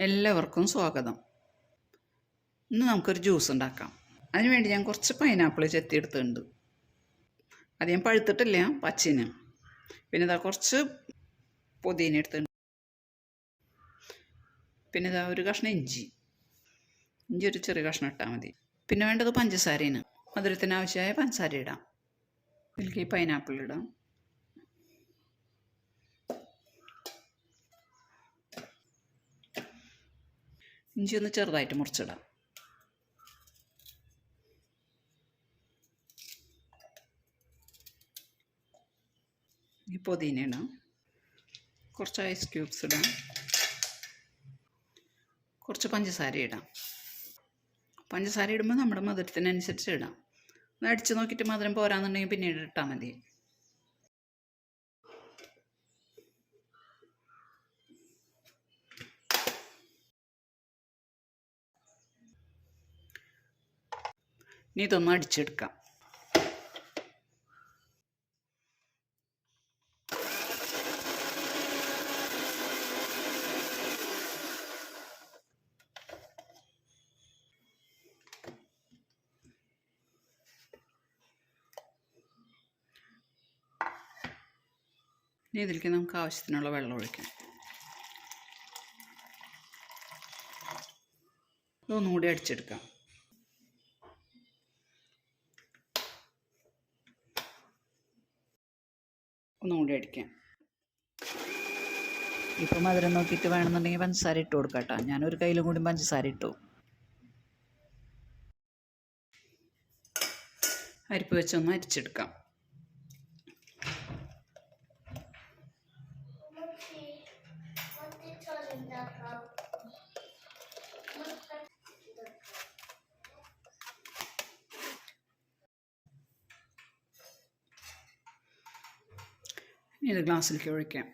എല്ലാവർക്കും സ്വാഗതം. ഇന്ന് നമുക്കൊരു ജ്യൂസ് ഉണ്ടാക്കാം. അതിനുവേണ്ടി ഞാൻ കുറച്ച് പൈനാപ്പിൾ ചെത്തിയെടുത്തിട്ടുണ്ട്. അത് ഞാൻ പഴുത്തിട്ടില്ല, പച്ചിന്. പിന്നെ ഇതാ കുറച്ച് പുതിന എടുത്തിട്ടുണ്ട്. പിന്നെ ഇതാ ഒരു കഷ്ണം ഇഞ്ചി ഒരു ചെറിയ കഷ്ണം ഇട്ടാൽ മതി. പിന്നെ വേണ്ടത് പഞ്ചസാരയാണ്. മധുരത്തിന് ആവശ്യമായ പഞ്ചസാര ഇടാം. ഇതിലേക്ക് ഈ പൈനാപ്പിൾ ഇടാം. ഇഞ്ചി ഒന്ന് ചെറുതായിട്ട് മുറിച്ചിടാം. ഈ പുതിന ഇടാം. കുറച്ച് ഐസ് ക്യൂബ്സ് ഇടാം. കുറച്ച് പഞ്ചസാര ഇടാം. പഞ്ചസാര ഇടുമ്പോൾ നമ്മുടെ മധുരത്തിനനുസരിച്ച് ഇടാം. ഒന്ന് അടിച്ച് നോക്കിയിട്ട് മധുരം പോരാന്നുണ്ടെങ്കിൽ പിന്നീട് ഇട്ടാൽ മതി. ഇനി ഇതൊന്ന് അടിച്ചെടുക്കാം. ഇനി ഇതിലേക്ക് നമുക്ക് ആവശ്യത്തിനുള്ള വെള്ളം ഒഴിക്കാം. ഇതൊന്നുകൂടി അടിച്ചെടുക്കാം. ഒന്നുകൂടി അടിക്കാം. ഇപ്പം മധുരം നോക്കിയിട്ട് വേണമെന്നുണ്ടെങ്കിൽ പഞ്ചസാര ഇട്ട് കൊടുക്കാം കേട്ടോ. ഞാനൊരു കയ്യിലും കൂടി പഞ്ചസാര ഇട്ടു. അരിപ്പ് വെച്ചൊന്ന് അരിച്ചെടുക്കാം. ഇത് ഗ്ലാസ്സിലേക്ക് ഒഴിക്കാം.